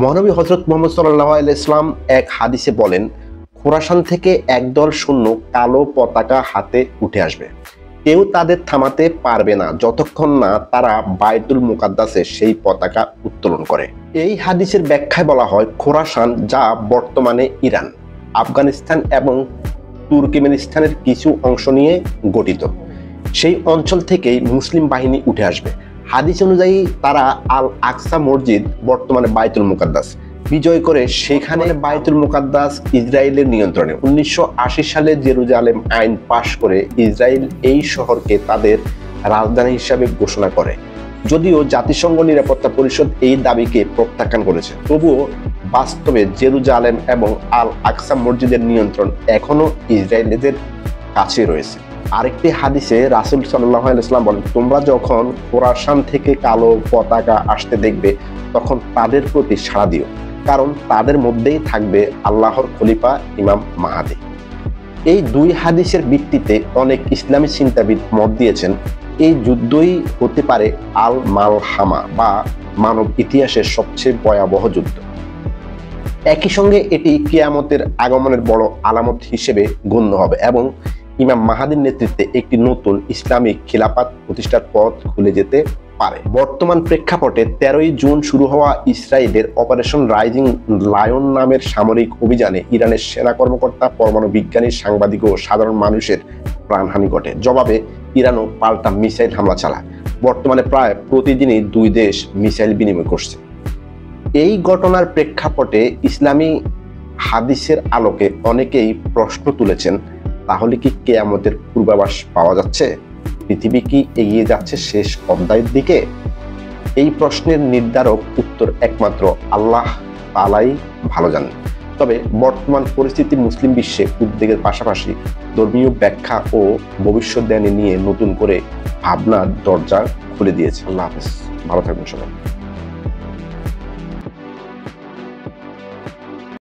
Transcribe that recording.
মহানবী হযরত মুহাম্মদ সাল্লাল্লাহু আলাইহি ইসলাম এক হাদিসে বলেন, খোরাসান থেকে একদল সৈন্য কালো পতাকা হাতে উঠে আসবে। কেউ তাদের থামাতে পারবে না যতক্ষণ না তারা বাইতুল মুকাদ্দাসে সেই পতাকা উত্তোলন করে। এই হাদিসের ব্যাখ্যায় বলা হয়, খোরাসান যা বর্তমানে ইরান, আফগানিস্তান এবং তুর্কমেনিস্তানের কিছু অংশ নিয়ে গঠিত, সেই অঞ্চল থেকেই মুসলিম বাহিনী উঠে আসবে। হাদিস অনুযায়ী তারা আল আকসা মসজিদ, বর্তমানে বাইতুল মুকাদ্দাস, বিজয় করে সেখানে বাইতুল মুকাদ্দাস ইসরায়েলের নিয়ন্ত্রণে। 1980 সালে জেরুজালেম আইন পাশ করে ইসরায়েল এই শহরকে তাদের রাজধানী হিসাবে ঘোষণা করে। যদিও জাতিসংঘ নিরাপত্তা পরিষদ এই দাবিকে প্রত্যাখ্যান করেছে, তবুও বাস্তবে জেরুজালেম এবং আল আকসা মসজিদের নিয়ন্ত্রণ এখনো ইসরায়েলিদের কাছে রয়েছে। আরেকটি হাদিসে রাসূল সাল্লাল্লাহু আলাইহি ওয়াসাল্লাম বলেন, তোমরা যখন খোরাসান থেকে কালো পতাকা আসতে দেখবে তখন তাদের প্রতি সাড়া দিও, কারণ তাদের মধ্যেই থাকবে আল্লাহর খলিফা ইমাম মাহাদি। এই দুই হাদিসের ভিত্তিতে অনেক ইসলামী চিন্তাবিদ মত দিয়েছেন এই যুদ্ধই হতে পারে আল মালহামা বা মানব ইতিহাসের সবচেয়ে ভয়াবহ যুদ্ধ। একই সঙ্গে এটি কিয়ামতের আগমনের বড় আলামত হিসেবে গণ্য হবে এবং ইমাম মাহাদির নেতৃত্বে একটি নতুন ইসলামিক খিলাফত প্রতিষ্ঠার পথ খুলে যেতে পারে। বর্তমান প্রেক্ষাপটে 13ই জুন শুরু হওয়া ইসরায়েলের অপারেশন রাইজিং লায়ন নামের সামরিক অভিযানে ইরানের সেনা কর্মকর্তা, পরমাণু বিজ্ঞানী, সাংবাদিক ও সাধারণ মানুষের প্রাণহানি ঘটে। জবাবে ইরানও পাল্টা মিসাইল হামলা চালায়। বর্তমানে প্রায় প্রতিদিনই দুই দেশ মিসাইল বিনিময় করছে। এই ঘটনার প্রেক্ষাপটে ইসলামী হাদিসের আলোকে অনেকেই প্রশ্ন তুলেছেন, তাহলে কি কিয়ামতের পূর্বাভাস পাওয়া যাচ্ছে? পৃথিবী কি এগিয়ে যাচ্ছে শেষ অধ্যায়ের দিকে? এই প্রশ্নের নির্ধারক উত্তর একমাত্র আল্লাহ তাআলাই ভালো জানেন। তবে বর্তমান পরিস্থিতি মুসলিম বিশ্বে উদ্বেগের পাশাপাশি ধর্মীয় ব্যাখ্যা ও ভবিষ্যদ্বাণী নিয়ে নতুন করে ভাবনার দরজা খুলে দিয়েছে। আল্লাহ হাফেজ, ভালো থাকবেন সবাই।